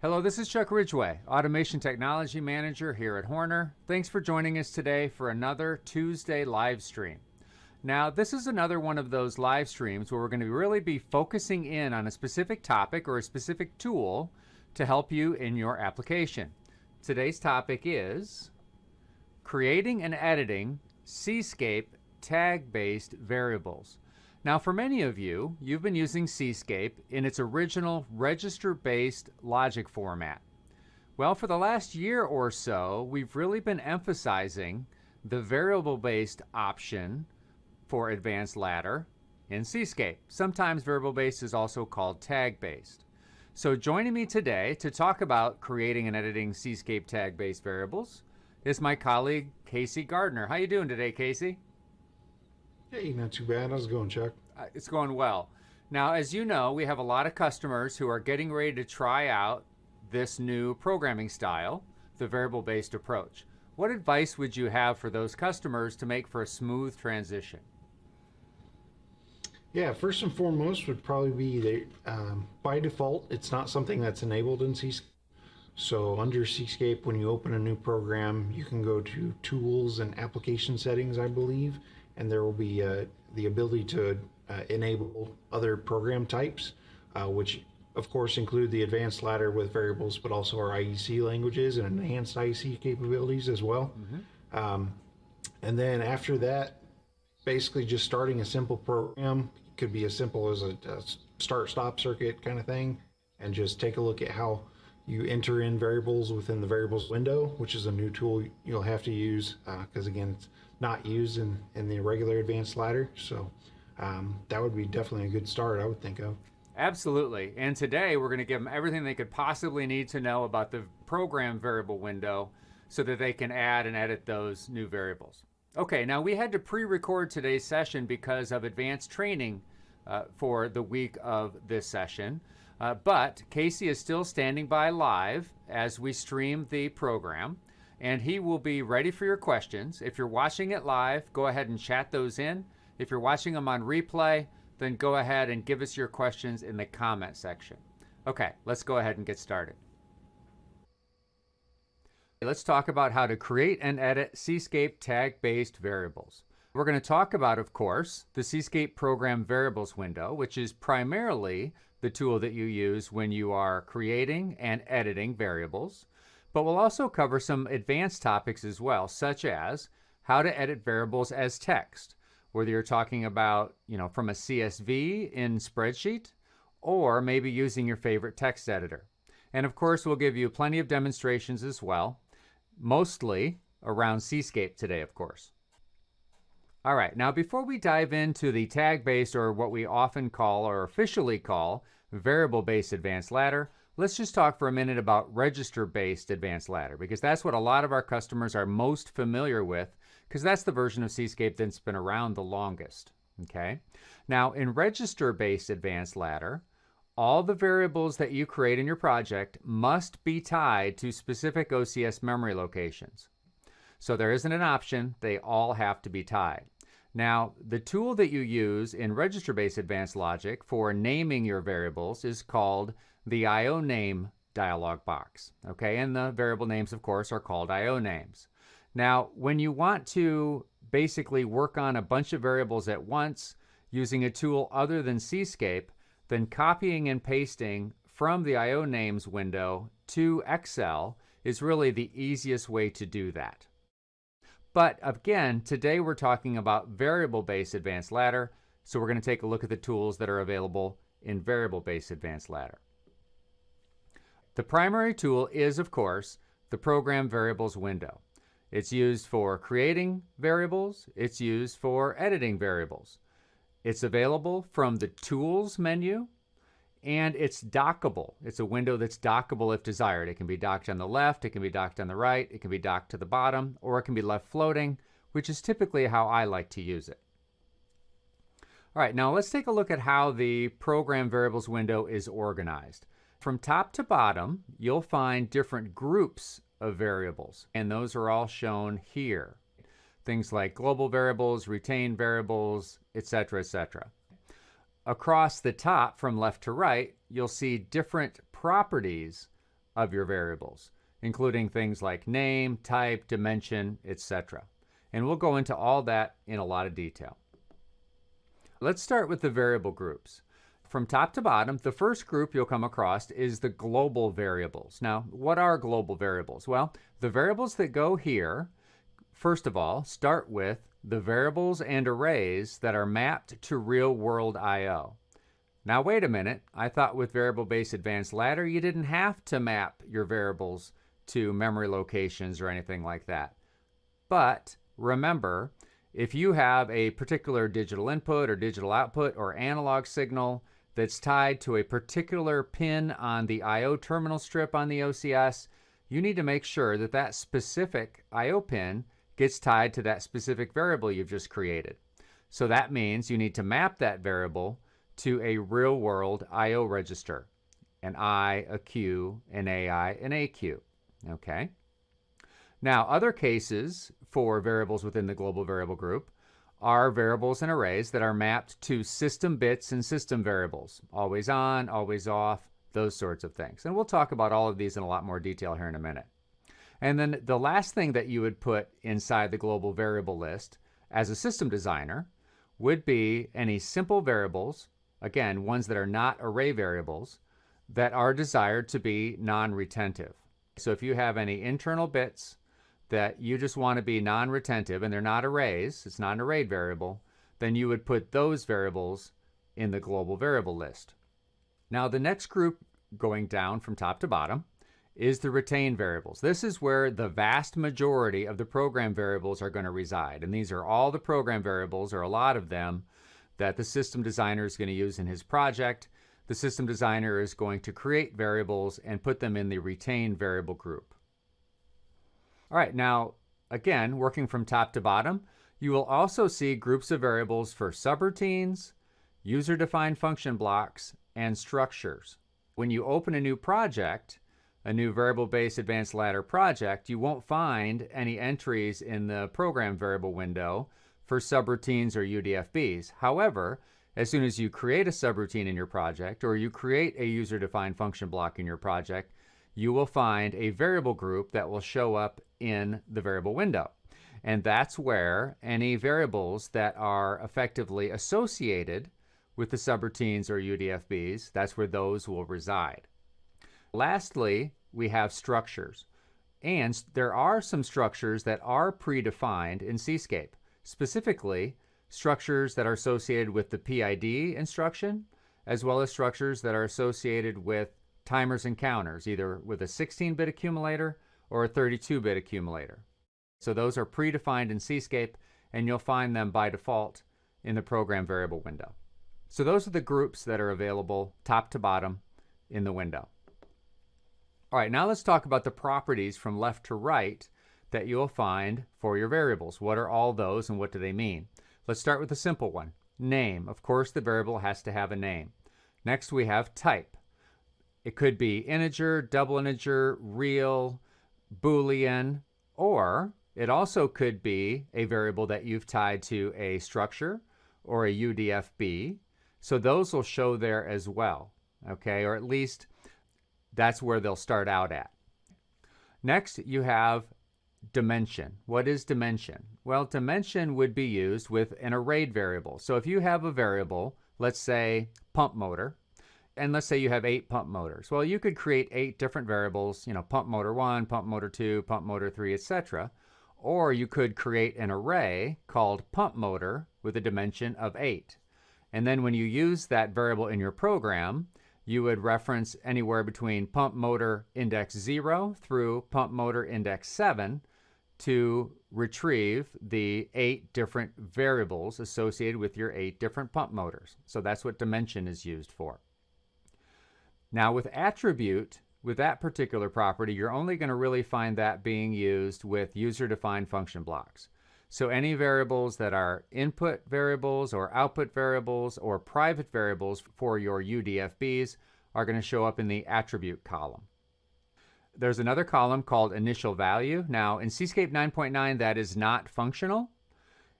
Hello, this is Chuck Ridgway, Automation Technology Manager here at Horner. Thanks for joining us today for another Tuesday live stream. Now, this is another one of those live streams where we're going to really be focusing in on a specific topic or a specific tool to help you in your application. Today's topic is creating and editing Cscape tag-based variables. Now, for many of you, you've been using Cscape in its original register-based logic format. Well, for the last year or so, we've really been emphasizing the variable-based option for advanced ladder in Cscape. Sometimes variable-based is also called tag-based. So joining me today to talk about creating and editing Cscape tag-based variables is my colleague, Casey Gardner. How you doing today, Casey? Hey, not too bad. How's it going, Chuck? It's going well. Now, as you know, we have a lot of customers who are getting ready to try out this new programming style, the variable-based approach. What advice would you have for those customers to make for a smooth transition? Yeah, first and foremost would probably be that by default, it's not something that's enabled in Cscape. So under Cscape, when you open a new program, you can go to Tools and Application Settings, I believe, and there will be the ability to enable other program types, which of course include the advanced ladder with variables, but also our IEC languages and enhanced IEC capabilities as well. And then after that, basically just starting a simple program, could be as simple as a start-stop circuit kind of thing, and just take a look at how you enter in variables within the variables window, which is a new tool you'll have to use because again, it's not used in the regular advanced ladder. So that would be definitely a good start, I would think of. Absolutely. And today we're going to give them everything they could possibly need to know about the program variable window so that they can add and edit those new variables. Okay, now we had to pre-record today's session because of advanced training for the week of this session. But Casey is still standing by live as we stream the program, and he will be ready for your questions. If you're watching it live, go ahead and chat those in. If you're watching them on replay, then go ahead and give us your questions in the comment section. Okay, let's go ahead and get started. Let's talk about how to create and edit Cscape tag-based variables. We're going to talk about, of course, the Cscape program variables window, which is primarily the tool that you use when you are creating and editing variables. But we'll also cover some advanced topics as well, such as how to edit variables as text, whether you're talking about, from a CSV in spreadsheet, or maybe using your favorite text editor. And of course, we'll give you plenty of demonstrations as well, mostly around Cscape today, of course. All right, now before we dive into the tag-based, or what we often call, or officially call, variable-based advanced ladder, let's just talk for a minute about register-based advanced ladder, because that's what a lot of our customers are most familiar with, because that's the version of Cscape that's been around the longest, okay? Now, in register-based advanced ladder, all the variables that you create in your project must be tied to specific OCS memory locations. So there isn't an option, they all have to be tied. Now, the tool that you use in register-based advanced logic for naming your variables is called the IO name dialog box, okay? And the variable names, of course, are called IO names. Now, when you want to basically work on a bunch of variables at once using a tool other than Cscape, then copying and pasting from the IO names window to Excel is really the easiest way to do that. But again, today we're talking about variable-based advanced ladder, so we're going to take a look at the tools that are available in variable-based advanced ladder. The primary tool is, of course, the program variables window. It's used for creating variables, it's used for editing variables. It's available from the Tools menu, and it's dockable. It's a window that's dockable if desired. It can be docked on the left, it can be docked on the right, it can be docked to the bottom, or it can be left floating, which is typically how I like to use it. All right, now let's take a look at how the program variables window is organized. From top to bottom, you'll find different groups of variables, and those are all shown here. Things like global variables, retained variables, etc., etc. Across the top from left to right, you'll see different properties of your variables, including things like name, type, dimension, etc. And we'll go into all that in a lot of detail. Let's start with the variable groups. From top to bottom, the first group you'll come across is the global variables. Now, what are global variables? Well, the variables that go here, first of all, start with the variables and arrays that are mapped to real-world I/O. Now, wait a minute. I thought with variable-based advanced ladder, you didn't have to map your variables to memory locations or anything like that. But remember, if you have a particular digital input or digital output or analog signal that's tied to a particular pin on the I/O terminal strip on the OCS, you need to make sure that that specific I/O pin gets tied to that specific variable you've just created. So that means you need to map that variable to a real-world I/O register, an I, a Q, an AI, an AQ. Okay? Now, other cases for variables within the global variable group are variables and arrays that are mapped to system bits and system variables, always on, always off, those sorts of things. And we'll talk about all of these in a lot more detail here in a minute. And then the last thing that you would put inside the global variable list as a system designer would be any simple variables, again, ones that are not array variables, that are desired to be non-retentive. So if you have any internal bits that you just want to be non-retentive and they're not arrays, it's not an arrayed variable, then you would put those variables in the global variable list. Now the next group going down from top to bottom is the retained variables. This is where the vast majority of the program variables are going to reside. And these are all the program variables, or a lot of them, that the system designer is going to use in his project. The system designer is going to create variables and put them in the retained variable group. All right, now, again, working from top to bottom, you will also see groups of variables for subroutines, user-defined function blocks, and structures. When you open a new project, a new variable-based advanced ladder project, you won't find any entries in the program variable window for subroutines or UDFBs. However, as soon as you create a subroutine in your project or you create a user-defined function block in your project, you will find a variable group that will show up in the variable window. And that's where any variables that are effectively associated with the subroutines or UDFBs, that's where those will reside. Lastly, we have structures. And there are some structures that are predefined in Cscape, specifically structures that are associated with the PID instruction, as well as structures that are associated with timers and counters, either with a 16-bit accumulator or a 32-bit accumulator. So those are predefined in Cscape, and you'll find them by default in the program variable window. So those are the groups that are available top to bottom in the window. All right, now let's talk about the properties from left to right that you'll find for your variables. What are all those and what do they mean? Let's start with a simple one. Name. Of course, the variable has to have a name. Next, we have type. It could be integer, double integer, real, Boolean, or it also could be a variable that you've tied to a structure or a UDFB. So those will show there as well, okay? Or at least that's where they'll start out at. Next, you have dimension. What is dimension? Well, dimension would be used with an arrayed variable. So if you have a variable, let's say pump motor, and let's say you have 8 pump motors. Well, you could create 8 different variables, pump motor 1, pump motor 2, pump motor 3, etc. Or you could create an array called pump motor with a dimension of 8. And then when you use that variable in your program, you would reference anywhere between pump motor index 0 through pump motor index 7 to retrieve the 8 different variables associated with your 8 different pump motors. So that's what dimension is used for. Now with attribute, with that particular property, you're only going to really find that being used with user-defined function blocks. So any variables that are input variables or output variables or private variables for your UDFBs are going to show up in the attribute column. There's another column called initial value. Now in Cscape 9.9, that is not functional.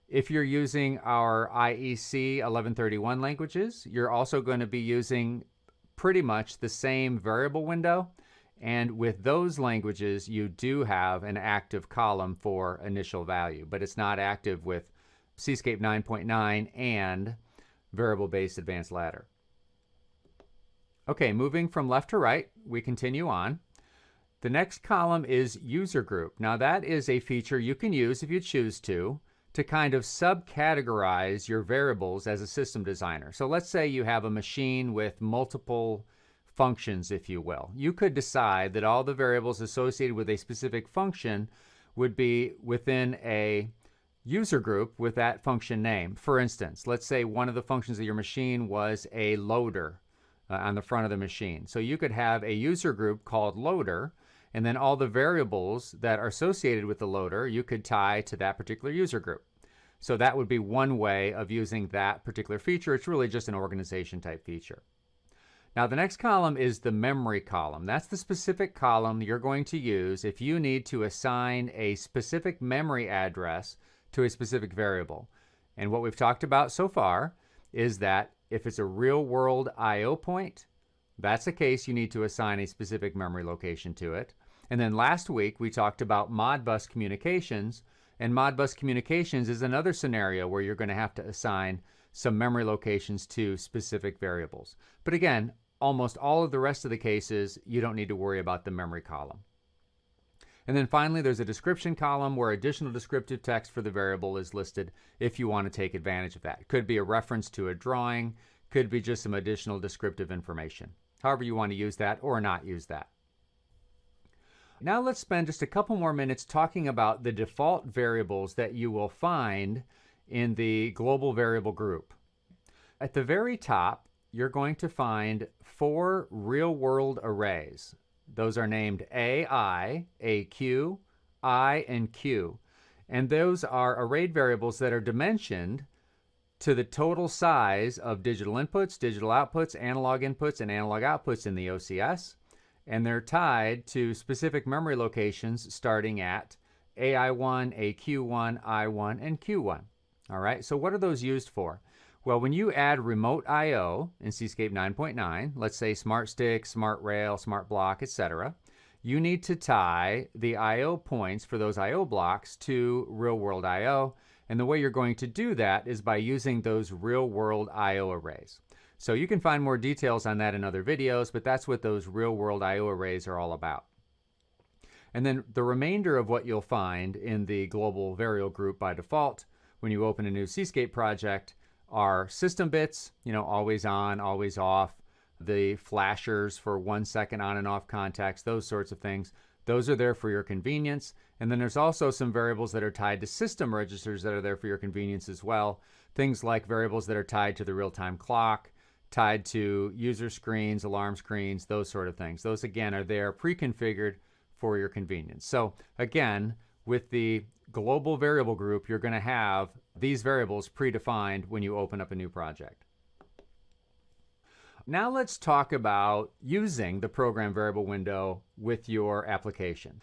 If you're using our IEC 1131 languages, you're also going to be using pretty much the same variable window, And with those languages, you do have an active column for initial value, but it's not active with Cscape 9.9 and variable-based advanced ladder. Okay, moving from left to right, we continue on. The next column is user group. Now that is a feature you can use if you choose to kind of subcategorize your variables as a system designer. So let's say you have a machine with multiple functions, if you will. You could decide that all the variables associated with a specific function would be within a user group with that function name. For instance, let's say one of the functions of your machine was a loader on the front of the machine. So you could have a user group called loader, and then all the variables that are associated with the loader you could tie to that particular user group. So that would be one way of using that particular feature. It's really just an organization type feature. Now the next column is the memory column. That's the specific column you're going to use if you need to assign a specific memory address to a specific variable. And what we've talked about so far is that if it's a real-world I/O point, that's a case you need to assign a specific memory location to it. And then last week we talked about Modbus communications, and Modbus communications is another scenario where you're going to have to assign some memory locations to specific variables. But again, almost all of the rest of the cases, you don't need to worry about the memory column. And then finally, there's a description column where additional descriptive text for the variable is listed if you want to take advantage of that. It could be a reference to a drawing, could be just some additional descriptive information. However you want to use that or not use that. Now let's spend just a couple more minutes talking about the default variables that you will find in the global variable group. At the very top, you're going to find 4 real-world arrays. Those are named AI, AQ, I, and Q. And those are arrayed variables that are dimensioned to the total size of digital inputs, digital outputs, analog inputs, and analog outputs in the OCS. And they're tied to specific memory locations starting at AI1, AQ1, I1, and Q1. All right, so what are those used for? Well, when you add remote I/O in Cscape 9.9, let's say Smart Stick, Smart Rail, Smart Block, etc., you need to tie the I/O points for those I/O blocks to real-world I/O, and the way you're going to do that is by using those real-world I/O arrays. So you can find more details on that in other videos, but that's what those real-world I/O arrays are all about. And then the remainder of what you'll find in the global variable group by default when you open a new Cscape project are system bits, always on, always off, the flashers for 1 second on and off contacts, those sorts of things. Those are there for your convenience. And then there's also some variables that are tied to system registers that are there for your convenience as well. Things like variables that are tied to the real-time clock, tied to user screens, alarm screens, those sort of things. Those, again, are there pre-configured for your convenience. So again, with the global variable group, you're going to have these variables predefined when you open up a new project. Now let's talk about using the program variable window with your application.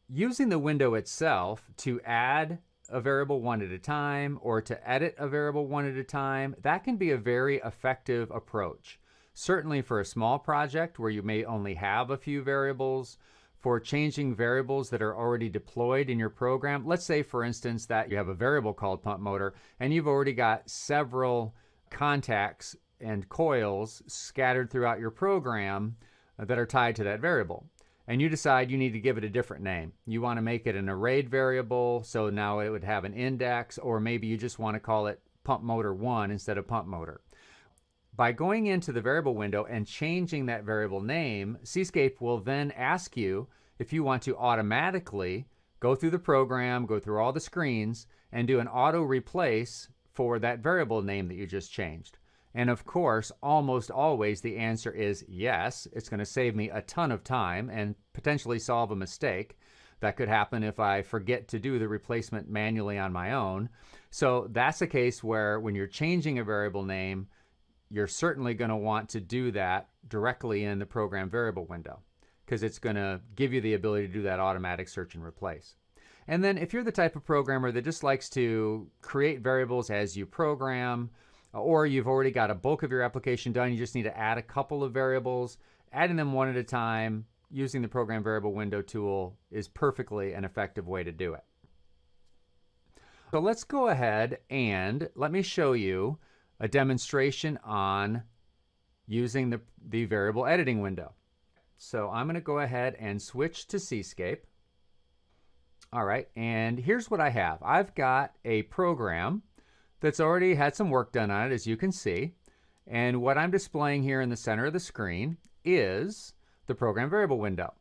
Using the window itself to add a variable one at a time or to edit a variable one at a time, that can be a very effective approach. Certainly for a small project where you may only have a few variables, for changing variables that are already deployed in your program. Let's say, for instance, that you have a variable called pump motor and you've already got several contacts and coils scattered throughout your program that are tied to that variable. And you decide you need to give it a different name. You want to make it an arrayed variable, so now it would have an index, or maybe you just want to call it pump motor 1 instead of pump motor. By going into the variable window and changing that variable name, Cscape will then ask you if you want to automatically go through the program, go through all the screens, and do an auto replace for that variable name that you just changed. And of course, almost always the answer is yes. It's going to save me a ton of time and potentially solve a mistake. That could happen if I forget to do the replacement manually on my own. So that's a case where when you're changing a variable name, you're certainly going to want to do that directly in the program variable window because it's going to give you the ability to do that automatic search and replace. And then if you're the type of programmer that just likes to create variables as you program, or you've already got a bulk of your application done, you just need to add a couple of variables, adding them one at a time using the program variable window tool is perfectly an effective way to do it. So let's go ahead and let me show you a demonstration on using the variable editing window. So I'm going to go ahead and switch to Cscape. All right, and here's what I have. I've got a program that's already had some work done on it, as you can see. And what I'm displaying here in the center of the screen is the program variable window.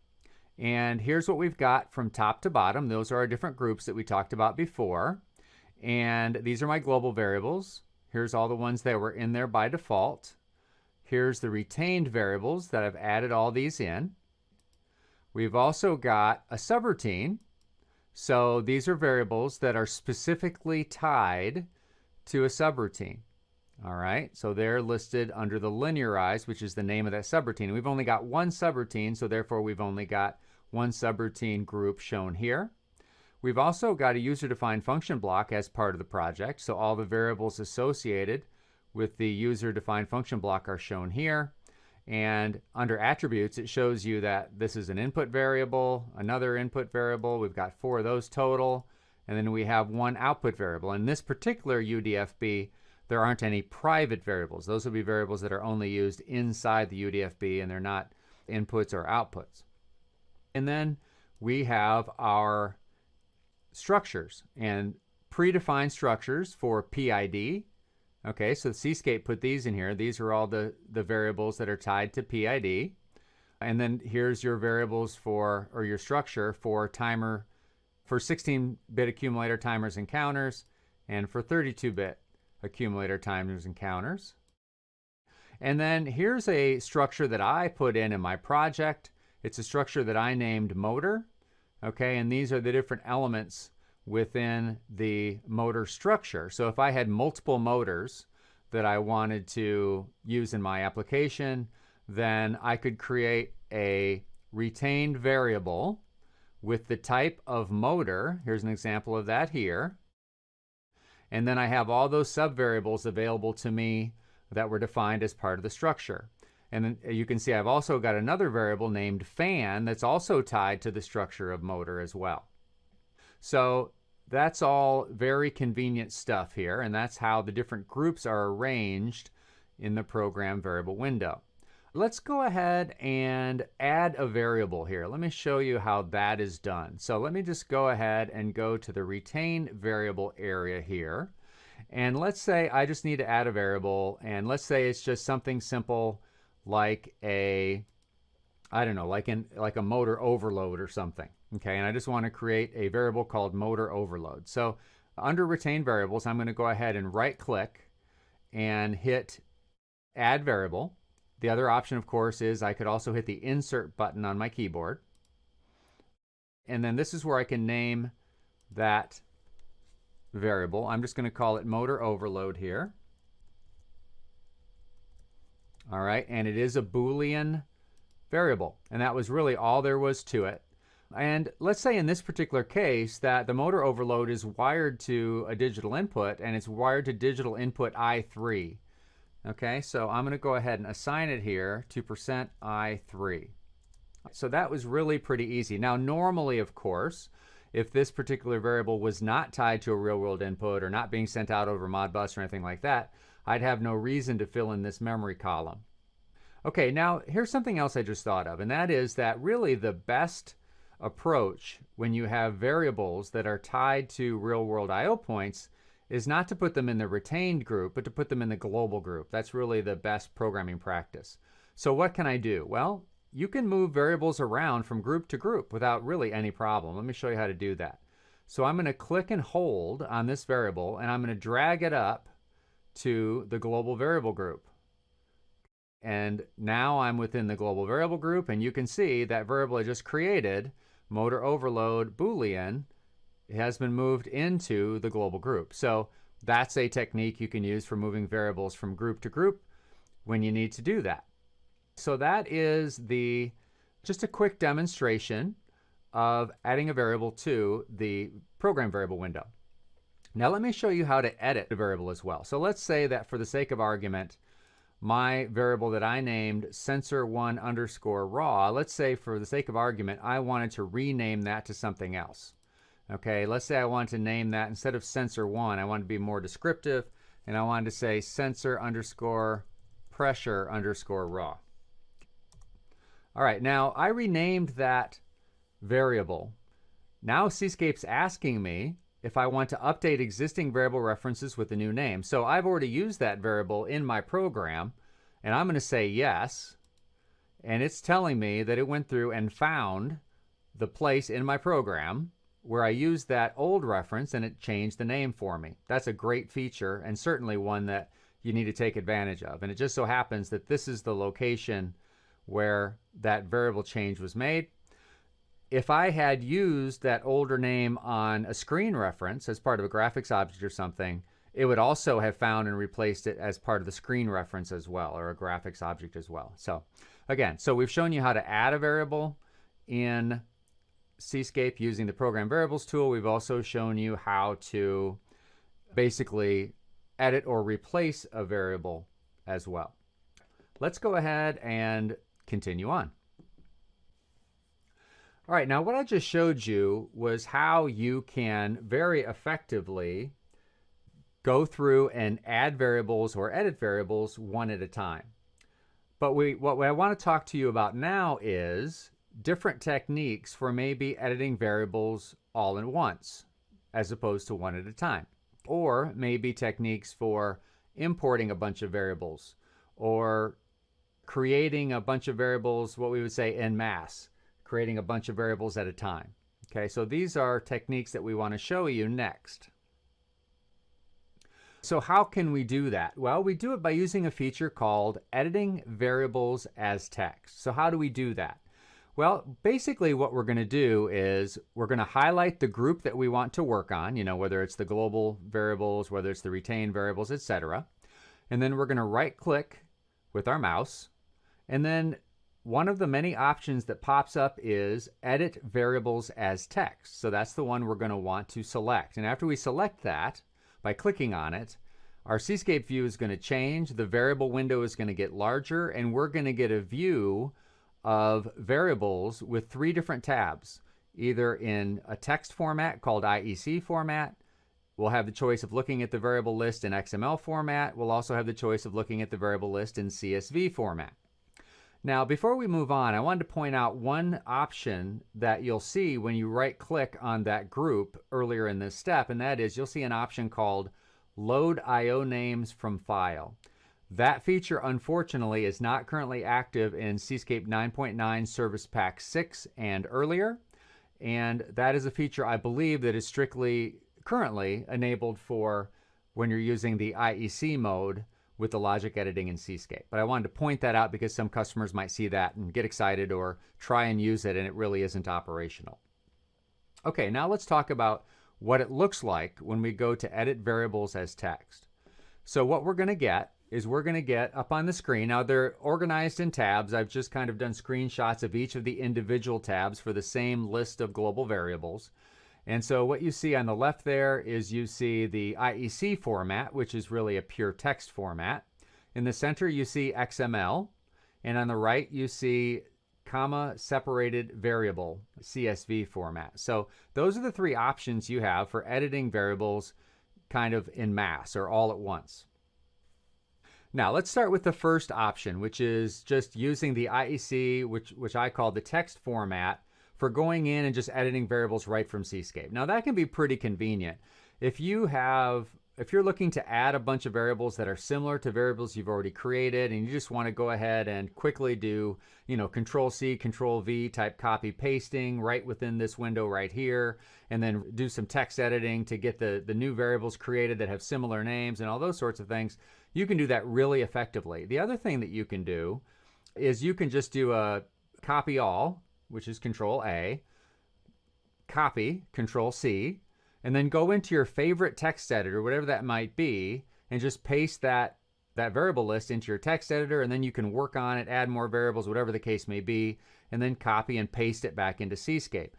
And here's what we've got from top to bottom. Those are our different groups that we talked about before. And these are my global variables. Here's all the ones that were in there by default. Here's the retained variables that I've added all these in. We've also got a subroutine. So these are variables that are specifically tied to a subroutine. All right, so they're listed under the linearized, which is the name of that subroutine. We've only got one subroutine, so therefore we've only got one subroutine group shown here. We've also got a user-defined function block as part of the project, so all the variables associated with the user-defined function block are shown here. And under attributes, it shows you that this is an input variable, another input variable. We've got 4 of those total. And then we have one output variable. In this particular UDFB, there aren't any private variables. Those will be variables that are only used inside the UDFB, and they're not inputs or outputs. And then we have our structures and predefined structures for PID. Okay, so Cscape put these in here. These are all the variables that are tied to PID. And then here's your variables for, or your structure for timer, for 16-bit accumulator timers and counters, and for 32-bit accumulator timers and counters. And then here's a structure that I put in my project. It's a structure that I named motor. Okay, and these are the different elements within the motor structure. So if I had multiple motors that I wanted to use in my application, then I could create a retained variable with the type of motor. Here's an example of that here. And then I have all those subvariables available to me that were defined as part of the structure. And then you can see I've also got another variable named fan that's also tied to the structure of motor as well. So that's all very convenient stuff here, and that's how the different groups are arranged in the program variable window. Let's go ahead and add a variable here. Let me show you how that is done. So let me just go ahead and go to the retain variable area here. And let's say I just need to add a variable, and let's say it's just something simple like a, I don't know, like a motor overload or something. Okay, and I just want to create a variable called motor overload. So under retain variables, I'm going to go ahead and right click and hit add variable. The other option, of course, is I could also hit the insert button on my keyboard. And then this is where I can name that variable. I'm just going to call it motor overload here. All right, and it is a Boolean variable, and that was really all there was to it. And let's say in this particular case that the motor overload is wired to a digital input, and it's wired to digital input I3. Okay, so I'm going to go ahead and assign it here to %I3. So that was really pretty easy. Now normally, of course, if this particular variable was not tied to a real-world input or not being sent out over Modbus or anything like that, I'd have no reason to fill in this memory column. Okay, now here's something else I just thought of, and that is that really the best approach when you have variables that are tied to real-world I/O points is not to put them in the retained group, but to put them in the global group. That's really the best programming practice. So what can I do? Well, you can move variables around from group to group without really any problem. Let me show you how to do that. So I'm going to click and hold on this variable, and I'm going to drag it up to the global variable group. And now I'm within the global variable group, and you can see that variable I just created, motor overload Boolean, has been moved into the global group. So that's a technique you can use for moving variables from group to group when you need to do that. So that is just a quick demonstration of adding a variable to the program variable window. Now let me show you how to edit a variable as well. So let's say that for the sake of argument, my variable that I named sensor1 underscore raw, let's say for the sake of argument, I wanted to rename that to something else. Okay, let's say I want to name that, instead of sensor1, I want to be more descriptive, and I wanted to say sensor underscore pressure underscore raw. All right, now I renamed that variable. Now Cscape's asking me if I want to update existing variable references with a new name. So I've already used that variable in my program, and I'm going to say yes, and it's telling me that it went through and found the place in my program where I used that old reference and it changed the name for me. That's a great feature, and certainly one that you need to take advantage of. And it just so happens that this is the location where that variable change was made. If I had used that older name on a screen reference as part of a graphics object or something, it would also have found and replaced it as part of the screen reference as well, or a graphics object as well. So again, so we've shown you how to add a variable in Cscape using the Program Variables tool. We've also shown you how to basically edit or replace a variable as well. Let's go ahead and continue on. All right, now what I just showed you was how you can very effectively go through and add variables or edit variables one at a time. But what I want to talk to you about now is different techniques for maybe editing variables all at once as opposed to one at a time. Or maybe techniques for importing a bunch of variables or creating a bunch of variables, what we would say en masse, creating a bunch of variables at a time. Okay, so these are techniques that we want to show you next. So how can we do that? Well, we do it by using a feature called editing variables as text. So how do we do that? Well, basically what we're going to do is we're going to highlight the group that we want to work on, whether it's the global variables, whether it's the retained variables, etc. And then we're going to right click with our mouse, and then one of the many options that pops up is edit variables as text. So that's the one we're going to want to select. And after we select that, by clicking on it, our Cscape view is going to change, the variable window is going to get larger, and we're going to get a view of variables with 3 different tabs, either in a text format called IEC Format. We'll have the choice of looking at the variable list in XML format. We'll also have the choice of looking at the variable list in CSV format. Now, before we move on, I wanted to point out one option that you'll see when you right-click on that group earlier in this step, and that is you'll see an option called Load IO Names from File. That feature, unfortunately, is not currently active in Cscape 9.9 Service Pack 6 and earlier, and that is a feature I believe that is strictly currently enabled for when you're using the IEC mode with the logic editing in Cscape. But I wanted to point that out because some customers might see that and get excited or try and use it and it really isn't operational. Okay, now let's talk about what it looks like when we go to edit variables as text. So what we're going to get is we're going to get up on the screen. Now they're organized in tabs. I've just kind of done screenshots of each of the individual tabs for the same list of global variables. And so what you see on the left there is you see the IEC format, which is really a pure text format. In the center, you see XML. And on the right, you see comma separated variable, CSV format. So those are the 3 options you have for editing variables kind of en masse or all at once. Now let's start with the first option, which is just using the IEC, which I call the text format, for going in and just editing variables right from Cscape. Now that can be pretty convenient. If you're looking to add a bunch of variables that are similar to variables you've already created and you just want to go ahead and quickly do, Control-C, Control-V type copy pasting right within this window right here, and then do some text editing to get the new variables created that have similar names and all those sorts of things, you can do that really effectively. The other thing that you can do is you can just do a copy all, which is Control-A, copy, Control-C, and then go into your favorite text editor, whatever that might be, and just paste that variable list into your text editor, and then you can work on it, add more variables, whatever the case may be, and then copy and paste it back into Cscape.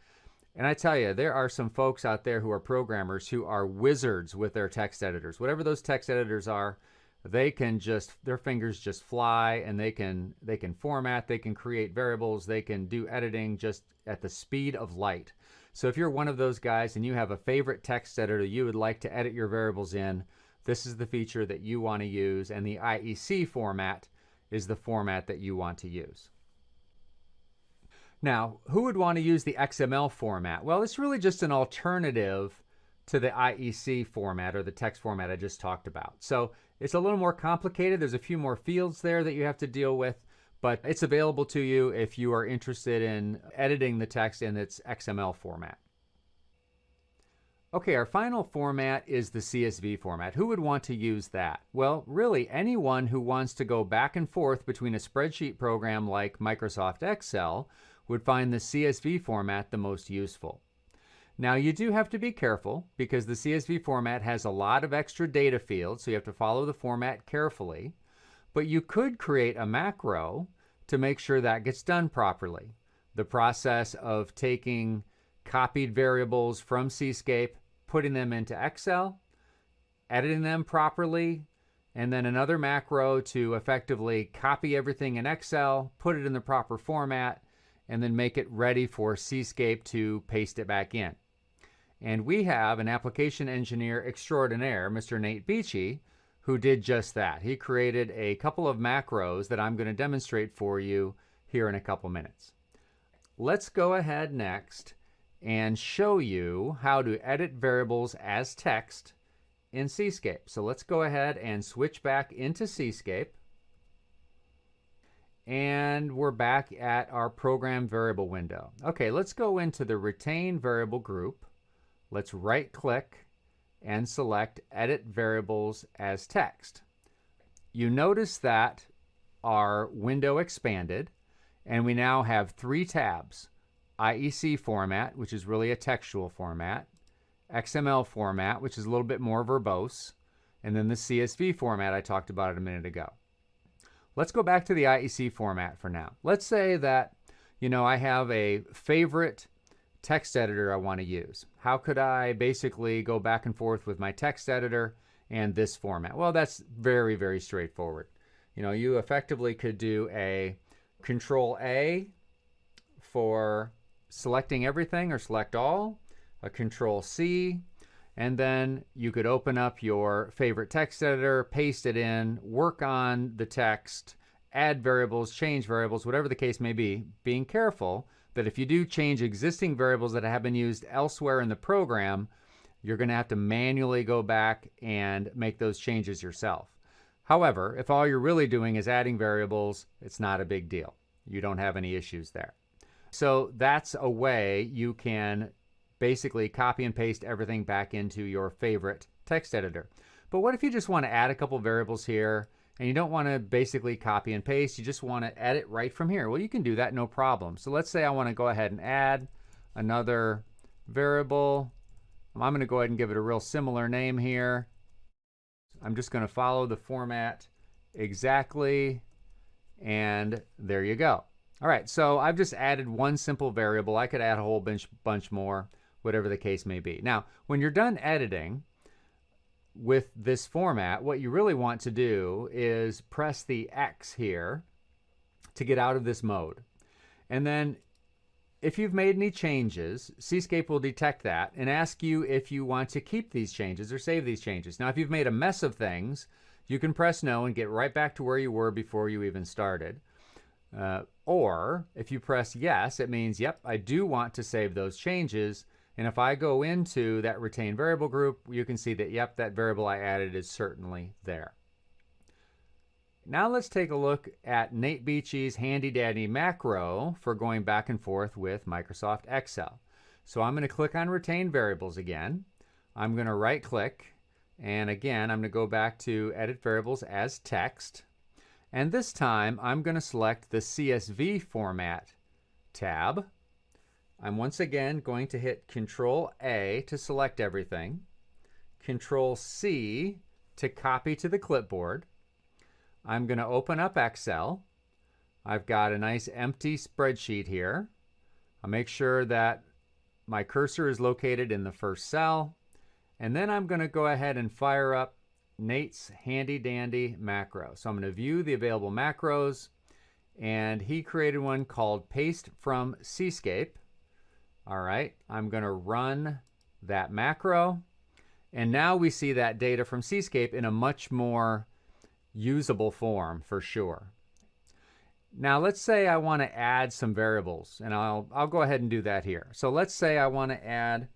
And I tell you, there are some folks out there who are programmers who are wizards with their text editors. Whatever those text editors are, they can just, their fingers just fly, and they can format, they can create variables, they can do editing just at the speed of light. So if you're one of those guys and you have a favorite text editor you would like to edit your variables in, this is the feature that you want to use, and the IEC format is the format that you want to use. Now, who would want to use the XML format? Well, it's really just an alternative to the IEC format, or the text format I just talked about. So it's a little more complicated. There's a few more fields there that you have to deal with, but it's available to you if you are interested in editing the text in its XML format. Okay, our final format is the CSV format. Who would want to use that? Well, really anyone who wants to go back and forth between a spreadsheet program like Microsoft Excel would find the CSV format the most useful. Now, you do have to be careful because the CSV format has a lot of extra data fields, so you have to follow the format carefully. But you could create a macro to make sure that gets done properly. The process of taking copied variables from Cscape, putting them into Excel, editing them properly, and then another macro to effectively copy everything in Excel, put it in the proper format, and then make it ready for Cscape to paste it back in. And we have an application engineer extraordinaire, Mr. Nate Beachy, who did just that. He created a couple of macros that I'm going to demonstrate for you here in a couple minutes. Let's go ahead next and show you how to edit variables as text in Cscape. So let's go ahead and switch back into Cscape. And we're back at our program variable window. Okay, let's go into the retain variable group. Let's right click and select edit variables as text. You notice that our window expanded and we now have 3 tabs: IEC format, which is really a textual format, XML format, which is a little bit more verbose, and then the CSV format I talked about it a minute ago. Let's go back to the IEC format for now. Let's say that, I have a favorite text editor I want to use. How could I basically go back and forth with my text editor and this format? Well, that's very, very straightforward. You effectively could do a Control A for selecting everything or select all, a Control C, and then you could open up your favorite text editor, paste it in, work on the text, add variables, change variables, whatever the case may be, being careful that if you do change existing variables that have been used elsewhere in the program, you're going to have to manually go back and make those changes yourself. However, if all you're really doing is adding variables, it's not a big deal. You don't have any issues there. So that's a way you can basically copy and paste everything back into your favorite text editor. But what if you just want to add a couple variables here and you don't want to basically copy and paste, you just want to edit right from here? Well, you can do that, no problem. So let's say I want to go ahead and add another variable. I'm going to go ahead and give it a real similar name here. I'm just going to follow the format exactly, and there you go. All right, so I've just added one simple variable. I could add a whole bunch more, whatever the case may be. Now, when you're done editing with this format, what you really want to do is press the X here to get out of this mode. And then if you've made any changes, Cscape will detect that and ask you if you want to keep these changes or save these changes. Now, if you've made a mess of things, you can press no and get right back to where you were before you even started. Or if you press yes, it means, yep, I do want to save those changes. And if I go into that retain variable group, you can see that, yep, that variable I added is certainly there. Now let's take a look at Nate Beachy's handy dandy macro for going back and forth with Microsoft Excel. So I'm going to click on retain variables again. I'm going to right click, and again I'm going to go back to edit variables as text. And this time I'm going to select the CSV format tab. I'm once again going to hit Control A to select everything, Control C to copy to the clipboard. I'm going to open up Excel. I've got a nice empty spreadsheet here. I'll make sure that my cursor is located in the first cell. And then I'm going to go ahead and fire up Nate's handy dandy macro. So I'm going to view the available macros, and he created one called paste from Cscape. All right, I'm going to run that macro, and now we see that data from Cscape in a much more usable form for sure. Now let's say I want to add some variables, and I'll go ahead and do that here. So let's say I want to add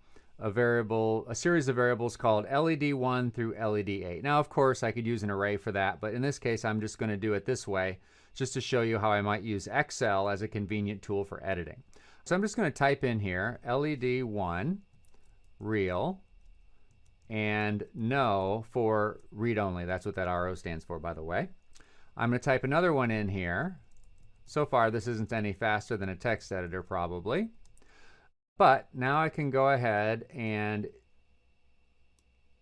a series of variables called LED1 through LED8. Now, of course, I could use an array for that, but in this case, I'm just going to do it this way, just to show you how I might use Excel as a convenient tool for editing. So I'm just going to type in here LED1 real and no for read only. That's what that RO stands for, by the way. I'm going to type another one in here. So far, this isn't any faster than a text editor probably. But now I can go ahead and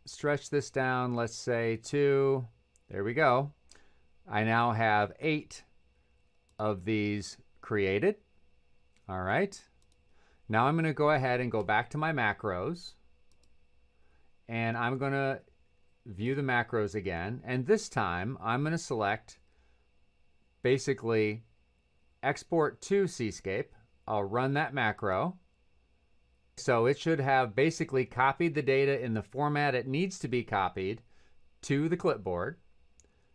stretch this down, let's say to, there we go. I now have 8 of these created. All right. Now I'm going to go ahead and go back to my macros. And I'm going to view the macros again. And this time, I'm going to select basically export to Cscape. I'll run that macro. So it should have basically copied the data in the format it needs to be copied to the clipboard.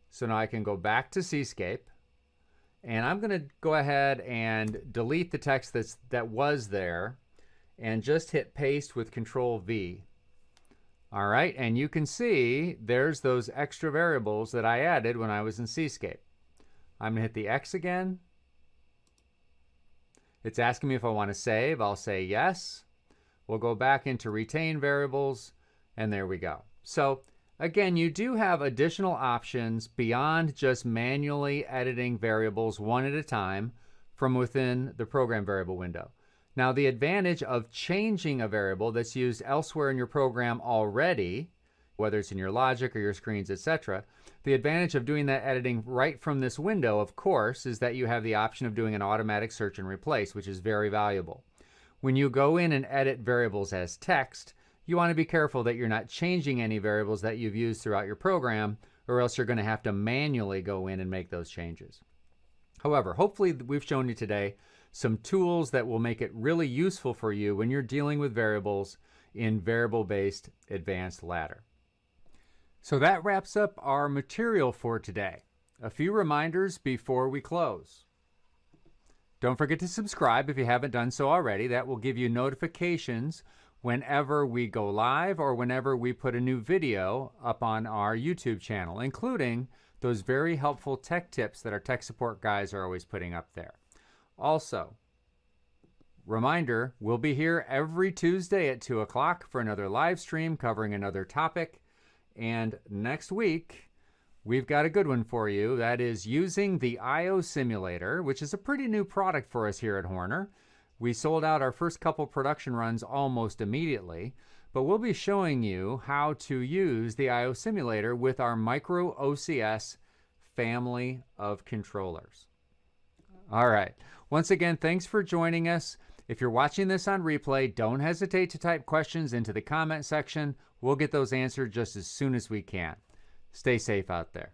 So now I can go back to Cscape, and I'm going to go ahead and delete the text that was there and just hit paste with Control V. All right, and you can see there's those extra variables that I added when I was in Cscape. I'm going to hit the X again. It's asking me if I want to save. I'll say yes. We'll go back into retain variables, and there we go. So again, you do have additional options beyond just manually editing variables one at a time from within the program variable window. Now, the advantage of changing a variable that's used elsewhere in your program already, whether it's in your logic or your screens, etc., the advantage of doing that editing right from this window, of course, is that you have the option of doing an automatic search and replace, which is very valuable. When you go in and edit variables as text, you want to be careful that you're not changing any variables that you've used throughout your program, or else you're going to have to manually go in and make those changes. However, hopefully we've shown you today some tools that will make it really useful for you when you're dealing with variables in variable-based advanced ladder. So that wraps up our material for today. A few reminders before we close. Don't forget to subscribe if you haven't done so already. That will give you notifications whenever we go live or whenever we put a new video up on our YouTube channel, including those very helpful tech tips that our tech support guys are always putting up there. Also, reminder, we'll be here every Tuesday at 2 o'clock for another live stream covering another topic. And next week, we've got a good one for you. That is using the I/O simulator, which is a pretty new product for us here at Horner. We sold out our first couple production runs almost immediately, but we'll be showing you how to use the I/O simulator with our micro OCS family of controllers. All right. Once again, thanks for joining us. If you're watching this on replay, don't hesitate to type questions into the comment section. We'll get those answered just as soon as we can. Stay safe out there.